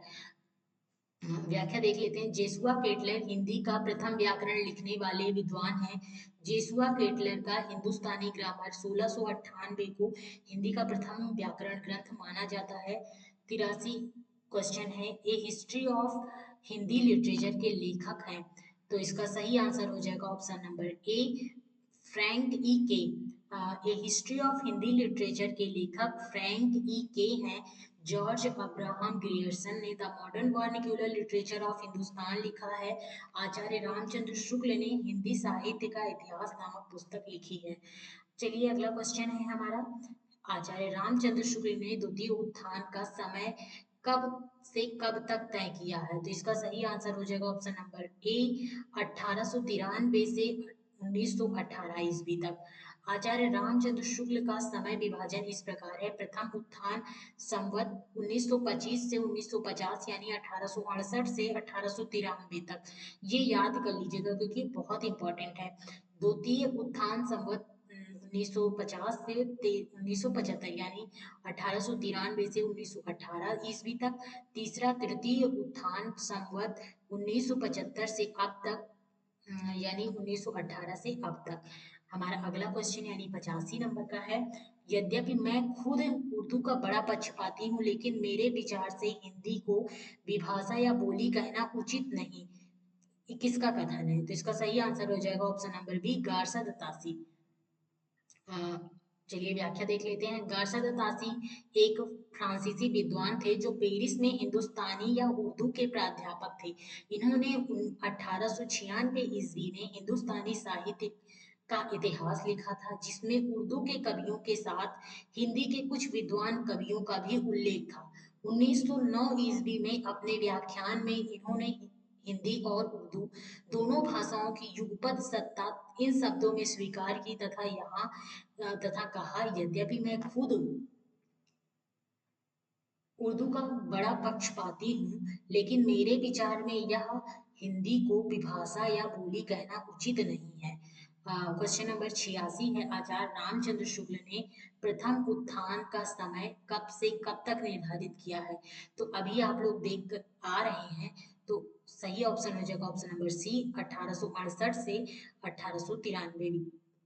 व्याख्या देख लेते हैं। जेसुआ केटलर हिंदी का प्रथम व्याकरण लिखने वाले विद्वान हैं। जेसुआ केटलर का हिंदुस्तानी ग्रामर 1698 को हिंदी का प्रथम व्याकरण ग्रंथ माना जाता है। 83 क्वेश्चन है, ए हिस्ट्री ऑफ हिंदी लिटरेचर के लेखक हैं, तो इसका सही आंसर हो जाएगा ऑप्शन नंबर ए, फ्रैंक ई के। ए हिस्ट्री ऑफ हिंदी लिटरेचर के लेखक फ्रैंक ई के हैं। जॉर्ज अब्राहम ग्रियर्सन ने the modern vernacular literature of Hindustan लिखा है। आचार्य रामचंद्र शुक्ल ने हिंदी साहित्य का इतिहास नामक पुस्तक लिखी है। चलिए अगला क्वेश्चन है हमारा, आचार्य रामचंद्र शुक्ल ने द्वितीय उत्थान का समय कब से कब तक तय किया है, तो इसका सही आंसर हो जाएगा ऑप्शन नंबर ए, 1893 से 1918 ईस्वी तक। आचार्य रामचंद्र शुक्ल का समय विभाजन इस प्रकार है, प्रथम उत्थान संवत 1925 से 1950 यानी 1868 से 1893 तक। ये याद कर लीजिएगा क्योंकि बहुत इंपॉर्टेंट है। द्वितीय उत्थान संवत 1950 से 1975 यानी 1893 से 1918 ईस्वी तक। तीसरा तृतीय उत्थान संवत 1975 से अब तक यानी 1918 से अब तक। हमारा अगला क्वेश्चन यानी 85 नंबर का है, यद्यपि मैं खुद उर्दू का बड़ा पक्षपाती हूँ, लेकिन मेरे विचार से हिंदी को विभाषा या बोली कहना उचित नहीं, किसका कथन है, तो इसका सही आंसर हो जाएगा ऑप्शन नंबर बी, गारसा दत्तासी। चलिए व्याख्या देख लेते हैं। गारसा दत्तासी एक फ्रांसीसी विद्वान थे जो पेरिस में हिंदुस्तानी या उर्दू के प्राध्यापक थे। इन्होंने 1896 ईस्वी में हिंदुस्तानी साहित्य का इतिहास लिखा था, जिसमें उर्दू के कवियों के साथ हिंदी के कुछ विद्वान कवियों का भी उल्लेख था। 1909 ईस्वी में अपने व्याख्यान में इन्होंने हिंदी और उर्दू दोनों भाषाओं की युगपत सत्ता इन शब्दों में स्वीकार की तथा कहा, यद्यपि मैं खुद उर्दू का बड़ा पक्षपाती हूँ, लेकिन मेरे विचार में यह हिंदी को विभाषा या बोली कहना उचित नहीं है। क्वेश्चन नंबर 86 है, आचार्य रामचंद्र शुक्ल ने प्रथम उत्थान का समय कब से कब तक निर्धारित किया है, तो अभी आप लोग देख कर आ रहे हैं, तो सही ऑप्शन हो जाएगा ऑप्शन नंबर सी, 1868 से 1893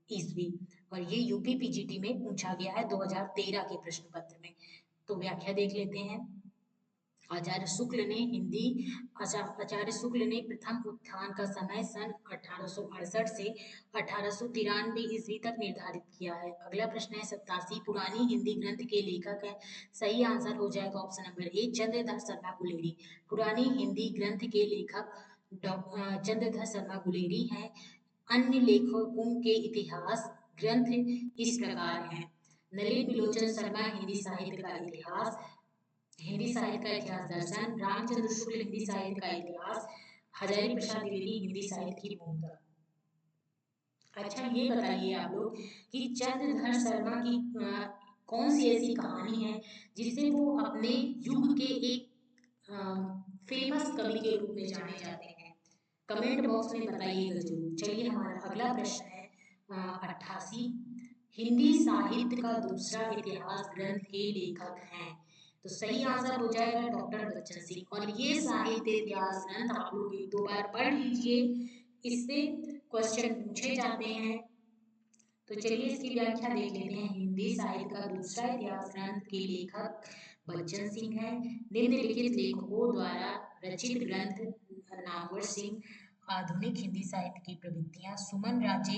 ईस्वी। और ये यूपी पीजीटी में पूछा गया है 2013 के प्रश्न पत्र में। तो व्याख्या देख लेते हैं। आचार्य शुक्ल ने आचार्य शुक्ल ने प्रथम उत्थान का समय सन 1868 से 1893 ईस्वी तक निर्धारित किया है। अगला प्रश्न है 87, पुरानी हिंदी ग्रंथ के लेखक है, सही आंसर हो जाएगा ऑप्शन नंबर ए, चंद्रधर शर्मा गुलेरी। पुरानी हिंदी ग्रंथ के लेखक चंद्रधर शर्मा गुलेरी हैं। अन्य लेखकों के इतिहास ग्रंथ इस प्रकार हैं, नलिन विलोचन शर्मा हिंदी साहित्य का इतिहास, हिंदी साहित्य का इतिहास दर्शन, रामचंद्र शुक्ल हिंदी साहित्य का इतिहास, हजारी प्रसाद द्विवेदी हिंदी साहित्य की भूमिका। अच्छा ये बताइए आप लोग कि चंद्रधर शर्मा की कौन सी ऐसी कहानी है जिससे वो अपने युग के एक फेमस कवि के रूप में जाने जाते हैं, कमेंट बॉक्स में बताइएगा जरूर। चलिए हमारा अगला प्रश्न है 88, हिंदी साहित्य का दूसरा इतिहास ग्रंथ के लेखक हैं, तो सही आंसर हो जाएगा डॉक्टर बच्चन सिंह। और ये साहित्य इतिहास ग्रंथ आप लोग एक दो बार पढ़ लीजिए, इससे क्वेश्चन पूछे जाते हैं। तो चलिए इसकी व्याख्या देख लेते हैं। हिंदी साहित्य का दूसरा इतिहास ग्रंथ के लेखक बच्चन सिंह है। निम्नलिखित लेखकों द्वारा रचित ग्रंथ नागवर सिंह आधुनिक हिंदी साहित्य की प्रवृत्तियां, सुमन राजे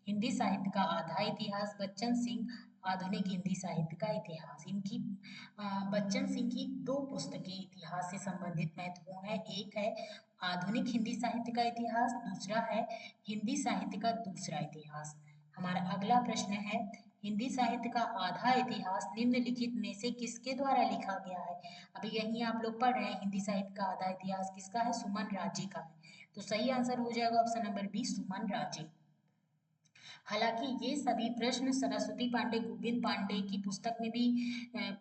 हिंदी साहित्य का आधा इतिहास, बच्चन सिंह आधुनिक हिंदी साहित्य का इतिहास। इनकी बच्चन सिंह की दो पुस्तकें इतिहास से संबंधित महत्वपूर्ण है। एक है आधुनिक हिंदी साहित्य का इतिहास, दूसरा है हिंदी साहित्य का दूसरा इतिहास। हमारा अगला प्रश्न है, हिंदी साहित्य का आधा इतिहास निम्नलिखित में से किसके द्वारा लिखा गया है? अभी यही आप लोग पढ़ रहे हैं, हिंदी साहित्य का आधा इतिहास किसका है? सुमन राजे का है। तो सही आंसर हो जाएगा ऑप्शन नंबर बी, सुमन राजे। हालांकि ये सभी प्रश्न सरस्वती पांडे, गोविंद पांडे की पुस्तक में भी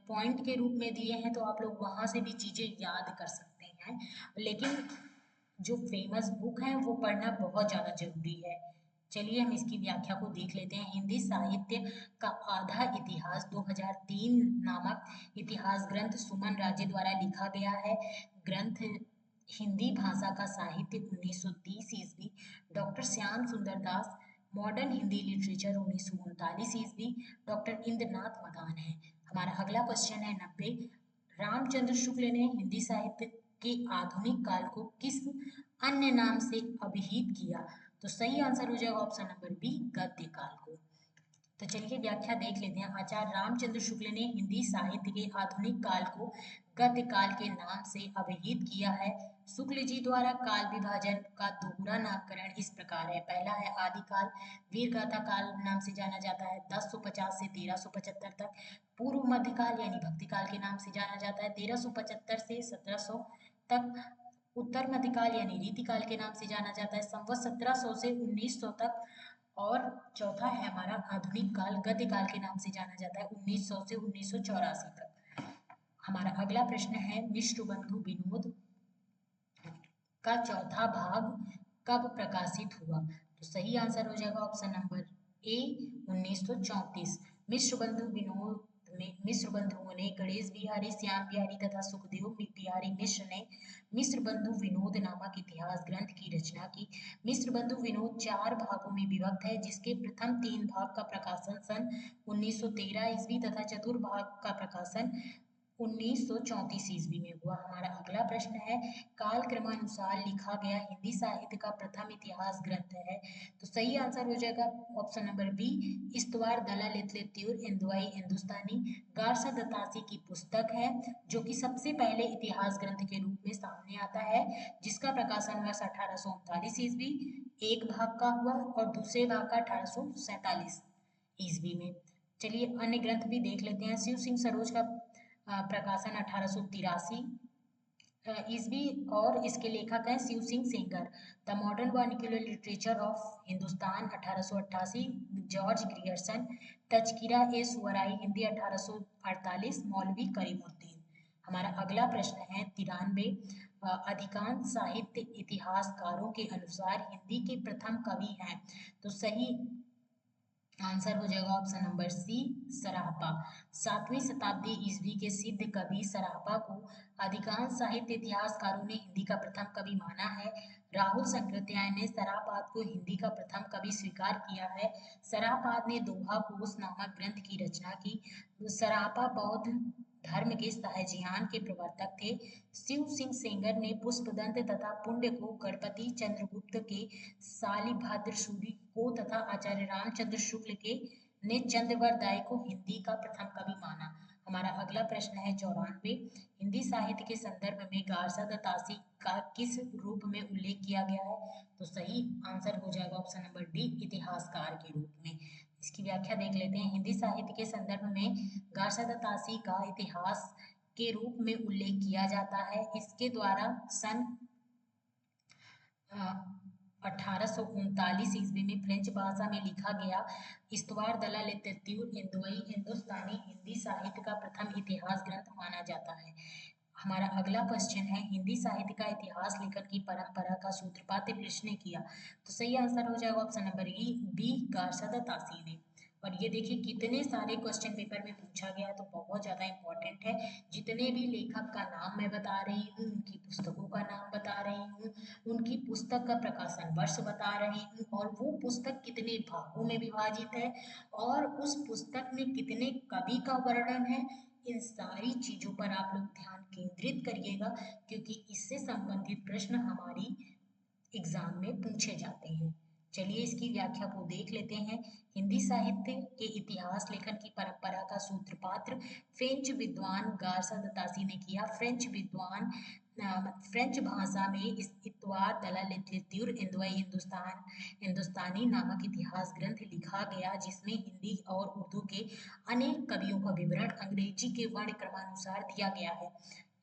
पॉइंट के रूप में दिए हैं, तो आप लोग वहां से भी चीजें याद कर सकते हैं। लेकिन जो फेमस बुक है वो पढ़ना बहुत ज़्यादा जरूरी है। चलिए हम इसकी व्याख्या को देख लेते हैं। हिंदी साहित्य का आधा इतिहास 2003 नामक इतिहास ग्रंथ सुमन राजे द्वारा लिखा गया है। ग्रंथ हिंदी भाषा का साहित्य 1930 ईस्वी, डॉक्टर श्याम सुंदर दास, मॉडर्न हिंदी लिटरेचर 1939 ईस्वी, डॉक्टर इंद्रनाथ मदान है। हमारा अगला क्वेश्चन है 90, रामचंद्र शुक्ल ने हिंदी साहित्य के आधुनिक काल को किस अन्य नाम से अभिहित किया? तो सही आंसर हो जाएगा ऑप्शन नंबर बी, गद्य काल को। तो चलिए व्याख्या देख लेते हैं। आचार्य रामचंद्र शुक्ल ने हिंदी साहित्य के आधुनिक काल को गद्य काल के नाम से अभिहित किया है। शुक्ल जी द्वारा काल विभाजन का दोहरा नामकरण इस प्रकार है। पहला है आदिकाल, वीर गाथा काल नाम से जाना जाता है 1050 से 1375 तक। पूर्व मध्यकाल यानी भक्ति काल के नाम से जाना जाता है 1375 से 1700 तक। उत्तर मध्यकाल यानी रीतिकाल के नाम से जाना जाता है संवत 1700 से 1900 तक। और चौथा है हमारा आधुनिक काल, गद्य काल के नाम से जाना जाता है 1900 से 1984 तक। हमारा अगला प्रश्न है, मिश्र बंधु विनोद का चौथा भाग कब प्रकाशित हुआ? तो सही आंसर हो जाएगा ऑप्शन नंबर ए, 1934। मिश्र बंधु विनोद में मिश्र बंधुओं ने गणेश बिहारी, श्याम बिहारी तथा सुखदेव बिहारी मिश्र ने मिश्र बंधु विनोद नामक इतिहास ग्रंथ की रचना की। मिश्र बंधु विनोद 4 भागों में विभक्त है, जिसके प्रथम 3 भाग का प्रकाशन सन 1913 ईस्वी तथा चतुर्भाग का प्रकाशन 1934 ईस्वी में हुआ। हमारा अगला प्रश्न है, काल क्रमानुसार लिखा गया हिंदी साहित्य का प्रथम इतिहास ग्रंथ है? तो सही आंसर हो जाएगा ऑप्शन नंबर बी, इस्तवार दला लितलित्यूर इंदवाई हिंदुस्तानी, गारसा दत्तासी की पुस्तक है, जो कि सबसे पहले इतिहास ग्रंथ के रूप में सामने आता है, जिसका प्रकाशन वर्ष 1839 ईस्वी एक भाग का हुआ और दूसरे भाग का 1847 ईस्वी में। चलिए अन्य ग्रंथ भी देख लेते हैं। शिव सिंह सरोज का प्रकाशन 1883 ईस्वी और इसके लेखक हैं Shiv Singh Sengar. The modern vernacular literature of Hindustan 1888, George Grierson. Tazkira e Shuarai Hindi 1848, Maulvi Karimuddin. हमारा अगला प्रश्न है 93, अधिकांश साहित्य इतिहासकारों के अनुसार हिंदी के प्रथम कवि हैं? तो सही आंसर हो जाएगा ऑप्शन नंबर सी, सराहपा। 7वीं शताब्दी ईस्वी के सिद्ध कवि सराहपा को अधिकांश साहित्य इतिहासकारों ने हिंदी का प्रथम कवि माना है। राहुल संकृत्याय ने सराहपाद को हिंदी का प्रथम कवि स्वीकार किया है। सराहपाद ने दोहा कोश नामक ग्रंथ की रचना की। सराहपा बौद्ध धर्म के सहजियान के प्रवर्तक थे। शिव सिंह सेंगर ने पुष्पदंत तथा पुण्य को गणपति चंद्रगुप्त के शालिभद्र सूरी को तथा आचार्य रामचंद्र शुक्ल के ने चंद्रवरदाय को हिंदी का प्रथम कवि माना। हमारा अगला प्रश्न है 94, हिंदी साहित्य के संदर्भ में गारसा दत्तासी का किस रूप में उल्लेख किया गया है? तो सही आंसर हो जाएगा ऑप्शन नंबर डी, इतिहासकार के रूप में। इसकी व्याख्या देख लेते हैं। हिंदी साहित्य के संदर्भ में गारसा दत्तासी का इतिहास के रूप में उल्लेख किया जाता है। इसके द्वारा सन 1839 ईस्वी में फ्रेंच भाषा में लिखा गया इस्तवार दला लितलित्यूर इंदवई हिंदुस्तानी हिंदी साहित्य का प्रथम इतिहास ग्रंथ माना जाता है। हमारा अगला क्वेश्चन है, हिंदी साहित्य का इतिहास लेखन की परंपरा का सूत्रपात किसने किया? तो सही आंसर हो जाएगा option number E, B, Garcin de Tassy ने। और ये देखिए कितने सारे क्वेश्चन पेपर में पूछा गया है, तो बहुत ज़्यादा इम्पोर्टेंट है। जितने भी लेखक का नाम मैं बता रही हूँ, उनकी पुस्तकों का नाम बता रही हूँ, उनकी पुस्तक का प्रकाशन वर्ष बता रही हूँ, और वो पुस्तक कितने भागों में विभाजित है, और उस पुस्तक में कितने कवि का वर्णन है। इन सारी चीज़ों पर आप लोग ध्यान केंद्रित करिएगा, क्योंकि इससे संबंधित प्रश्न हमारी एग्जाम में पूछे जाते हैं। चलिए इसकी व्याख्या को देख लेते हैं। हिंदी साहित्य के इतिहास लेखन की परंपरा का सूत्रपात फ्रेंच विद्वान गार्सा दतासी ने किया। फ्रेंच भाषा में इस इतवार दला लिटरेचर हिंदुस्तानी नामक इतिहास ग्रंथ लिखा गया, जिसमें हिंदी और उर्दू के अनेक कवियों का विवरण अंग्रेजी के वर्ण क्रमानुसार दिया गया है।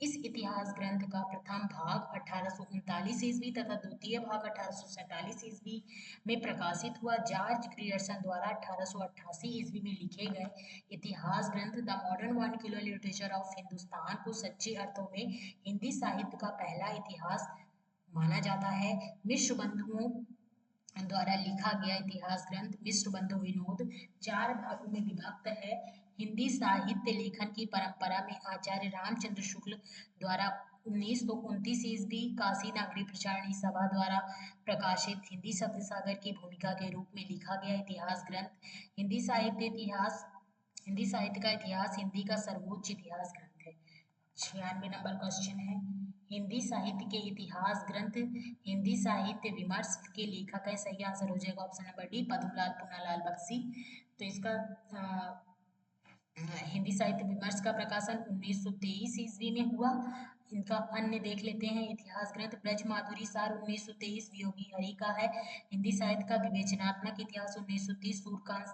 इस इतिहास ग्रंथ का प्रथम भाग 1839 ईस्वी तथा द्वितीय भाग 1847 ईस्वी में प्रकाशित हुआ। जॉर्ज ग्रियर्सन द्वारा 1888 ईस्वी में लिखे गए इतिहास ग्रंथ the modern vernacular literature of Hindustan को सच्चे अर्थों में हिंदी साहित्य का पहला इतिहास माना जाता है। मिश्र बंधुओं द्वारा लिखा गया इतिहास ग्रंथ मिश्र बंधु विनोद 4 भागों में विभक्त है। हिंदी साहित्य लेखन की परंपरा में आचार्य रामचंद्र शुक्ल द्वारा 1929 ईस्वी काशी नागरी प्रचारणी सभा द्वारा प्रकाशित हिंदी शब्द सागर की भूमिका के रूप में लिखा गया इतिहास ग्रंथ हिंदी साहित्य का इतिहास हिंदी का सर्वोच्च इतिहास ग्रंथ है। 96 नंबर क्वेश्चन है, हिंदी साहित्य के इतिहास ग्रंथ हिंदी साहित्य विमर्श के लेखक है। सही आंसर हो जाएगा option number D, Padmalal पूनालाल Bakshi. तो इसका हिंदी साहित्य विमर्श का प्रकाशन 1923 ईस्वी में हुआ। इनका अन्य देख लेते हैं। इतिहास ग्रंथ ब्रज माधुरी सार 1923 वियोगी हरि का है। हिंदी साहित्य का विवेचनात्मक इतिहास 1930 सूर्यकांत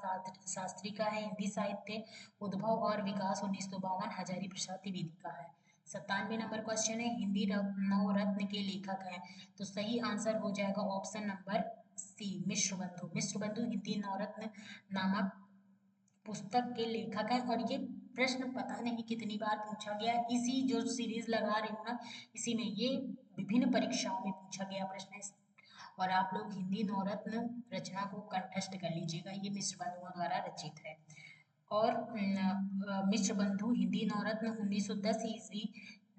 शास्त्री का है। हिंदी साहित्य उद्भव और विकास 1952 हजारी प्रसाद द्विवेदी का है। 97 नंबर क्वेश्चन है, हिंदी नवरत्न के लेखक हैं। तो सही आंसर हो जाएगा ऑप्शन नंबर सी, मिश्र बंधु। मिश्र बंधु हिंदी नवरत्न नामक पुस्तक के लेखक हैं। और ये प्रश्न पता नहीं कितनी बार पूछा गया, इसी जो सीरीज लगा रही हूँ ना, इसी में ये विभिन्न परीक्षाओं में पूछा गया प्रश्न है। और आप लोग हिंदी नवरत्न रचना को कंठस्थ कर लीजिएगा, ये मिश्र बंधुओं द्वारा रचित है। और मिश्र बंधु हिंदी नवरत्न 1910 ईस्वी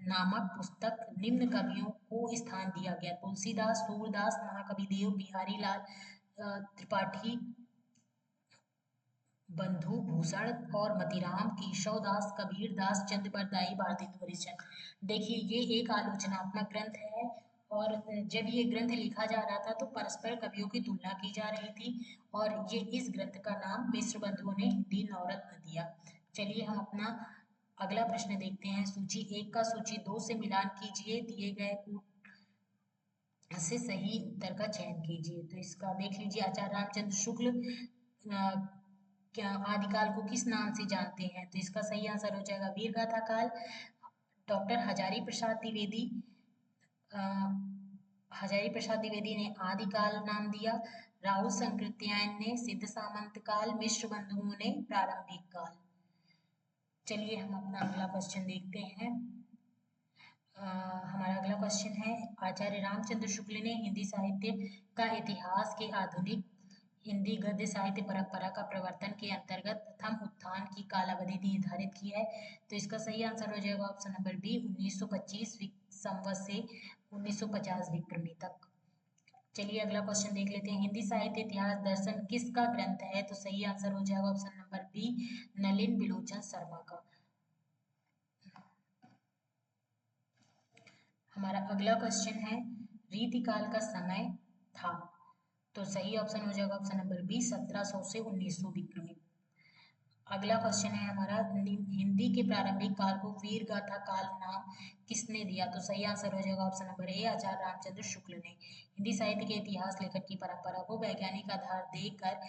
नामक पुस्तक निम्न कवियों को स्थान दिया गया: तुलसीदास, सूरदास, महाकवि देव बिहारी लाल त्रिपाठी, बंधु भूषण और मतीराम, केशव दास, कबीर दास, चंद बरदाई, भारतेंदु हरिश्चंद्र। देखिए ये एक आलोचनात्मक ग्रंथ है, और जब ये ग्रंथ लिखा जा रहा था तो परस्पर कवियों की तुलना की जा रही थी, और ये इस ग्रंथ का नाम मिश्र बंधुओं ने हिंदी नवरत्न दिया। चलिए हम अपना अगला प्रश्न देखते हैं। सूची 1 का सूची 2 से मिलान कीजिए, दिए गए से सही उत्तर का चयन कीजिए। तो इसका देख लीजिए, आचार्य रामचंद्र शुक्ल क्या आदिकाल को किस नाम से जानते हैं? तो इसका सही आंसर हो जाएगा वीर गाथा काल। डॉक्टर हजारी प्रसाद द्विवेदी ने आदिकाल नाम दिया। राहुल संकृत्यायन ने सिद्ध सामंत काल, मिश्र बंधुओं ने प्रारंभिक काल। चलिए हम अपना अगला क्वेश्चन देखते हैं। हमारा अगला क्वेश्चन है, आचार्य रामचंद्र शुक्ल ने हिंदी साहित्य का इतिहास के आधुनिक हिंदी गद्य साहित्य परंपरा का प्रवर्तन के अंतर्गत प्रथम उत्थान की कालावधि निर्धारित की है। तो इसका सही आंसर हो जाएगा ऑप्शन नंबर बी, 1925 संवत से 1950 विक्रमी तक। चलिए अगला क्वेश्चन देख लेते हैं। हिंदी साहित्य इतिहास दर्शन किसका ग्रंथ है? तो सही आंसर हो जाएगा ऑप्शन नंबर बी, नलिन बिलोचन शर्मा का। हमारा अगला क्वेश्चन है, रीतिकाल का समय था। तो सही ऑप्शन हो जाएगा ऑप्शन नंबर बी, 1700 से 1900 विक्रमी। अगला क्वेश्चन है हमारा, हिंदी के प्रारंभिक काल को वीर गाथा काल नाम किसने दिया? तो सही आंसर हो जाएगा ऑप्शन नंबर ए, आचार्य रामचंद्र शुक्ल ने। हिंदी साहित्य के इतिहास लेखन की परंपरा को वैज्ञानिक आधार देकर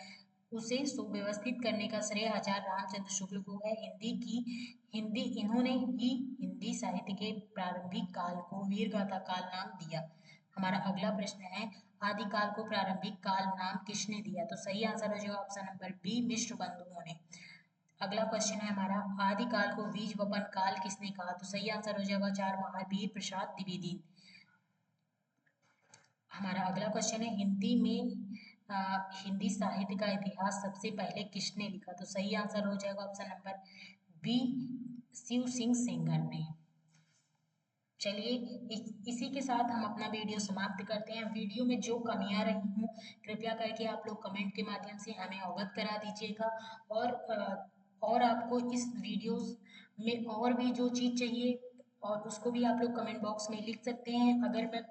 उसे सुव्यवस्थित करने का श्रेय आचार्य रामचंद्र शुक्ल को है। इन्होंने ही हिंदी साहित्य के प्रारंभिक काल को वीर गाथा काल नाम दिया। हमारा अगला प्रश्न है, आदिकाल को प्रारंभिक काल नाम किसने दिया? तो सही आंसर हो जाएगा ऑप्शन नंबर बी, मिश्र बंधुओं ने। अगला क्वेश्चन है हमारा, आदिकाल को बीज वपन काल किसने कहा? तो सही आंसर हो जाएगा आचार्य महावीर प्रसाद द्विवेदी। हमारा अगला क्वेश्चन है, हिंदी में हिंदी साहित्य का इतिहास सबसे पहले किसने लिखा? तो सही आंसर हो जाएगा option number B, Shiv Singh Sengar ने। चलिए इसी के साथ हम अपना वीडियो समाप्त करते हैं। वीडियो में जो कमियां रही हूँ कृपया करके आप लोग कमेंट के माध्यम से हमें अवगत करा दीजिएगा। और आपको इस वीडियो में और भी जो चीज़ चाहिए और उसको भी आप लोग कमेंट बॉक्स में लिख सकते हैं। अगर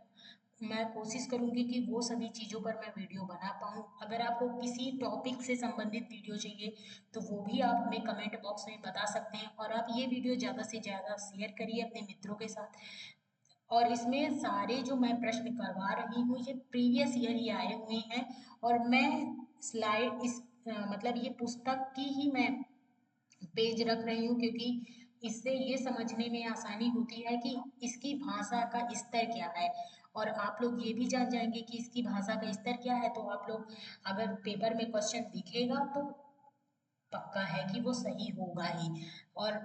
मैं कोशिश करूंगी कि वो सभी चीज़ों पर मैं वीडियो बना पाऊँ। अगर आपको किसी टॉपिक से संबंधित वीडियो चाहिए तो वो भी आप हमें कमेंट बॉक्स में बता सकते हैं। और आप ये वीडियो ज़्यादा से ज़्यादा शेयर करिए अपने मित्रों के साथ। और इसमें सारे जो मैं प्रश्न करवा रही हूँ ये प्रीवियस ईयर ही आए हुए हैं। और मैं स्लाइड मतलब ये पुस्तक की ही मैं पेज रख रही हूँ, क्योंकि इससे ये समझने में आसानी होती है कि इसकी भाषा का स्तर क्या है। और आप लोग ये भी जान जाएंगे कि इसकी भाषा का स्तर क्या है। तो आप लोग अगर पेपर में क्वेश्चन दिखेगा तो पक्का है कि वो सही होगा ही। और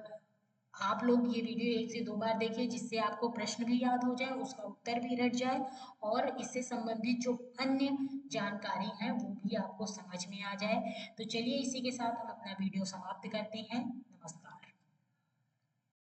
आप लोग ये वीडियो 1 से 2 बार देखिए, जिससे आपको प्रश्न भी याद हो जाए, उसका उत्तर भी रट जाए और इससे संबंधित जो अन्य जानकारी है वो भी आपको समझ में आ जाए। तो चलिए इसी के साथ हम अपना वीडियो समाप्त करते हैं।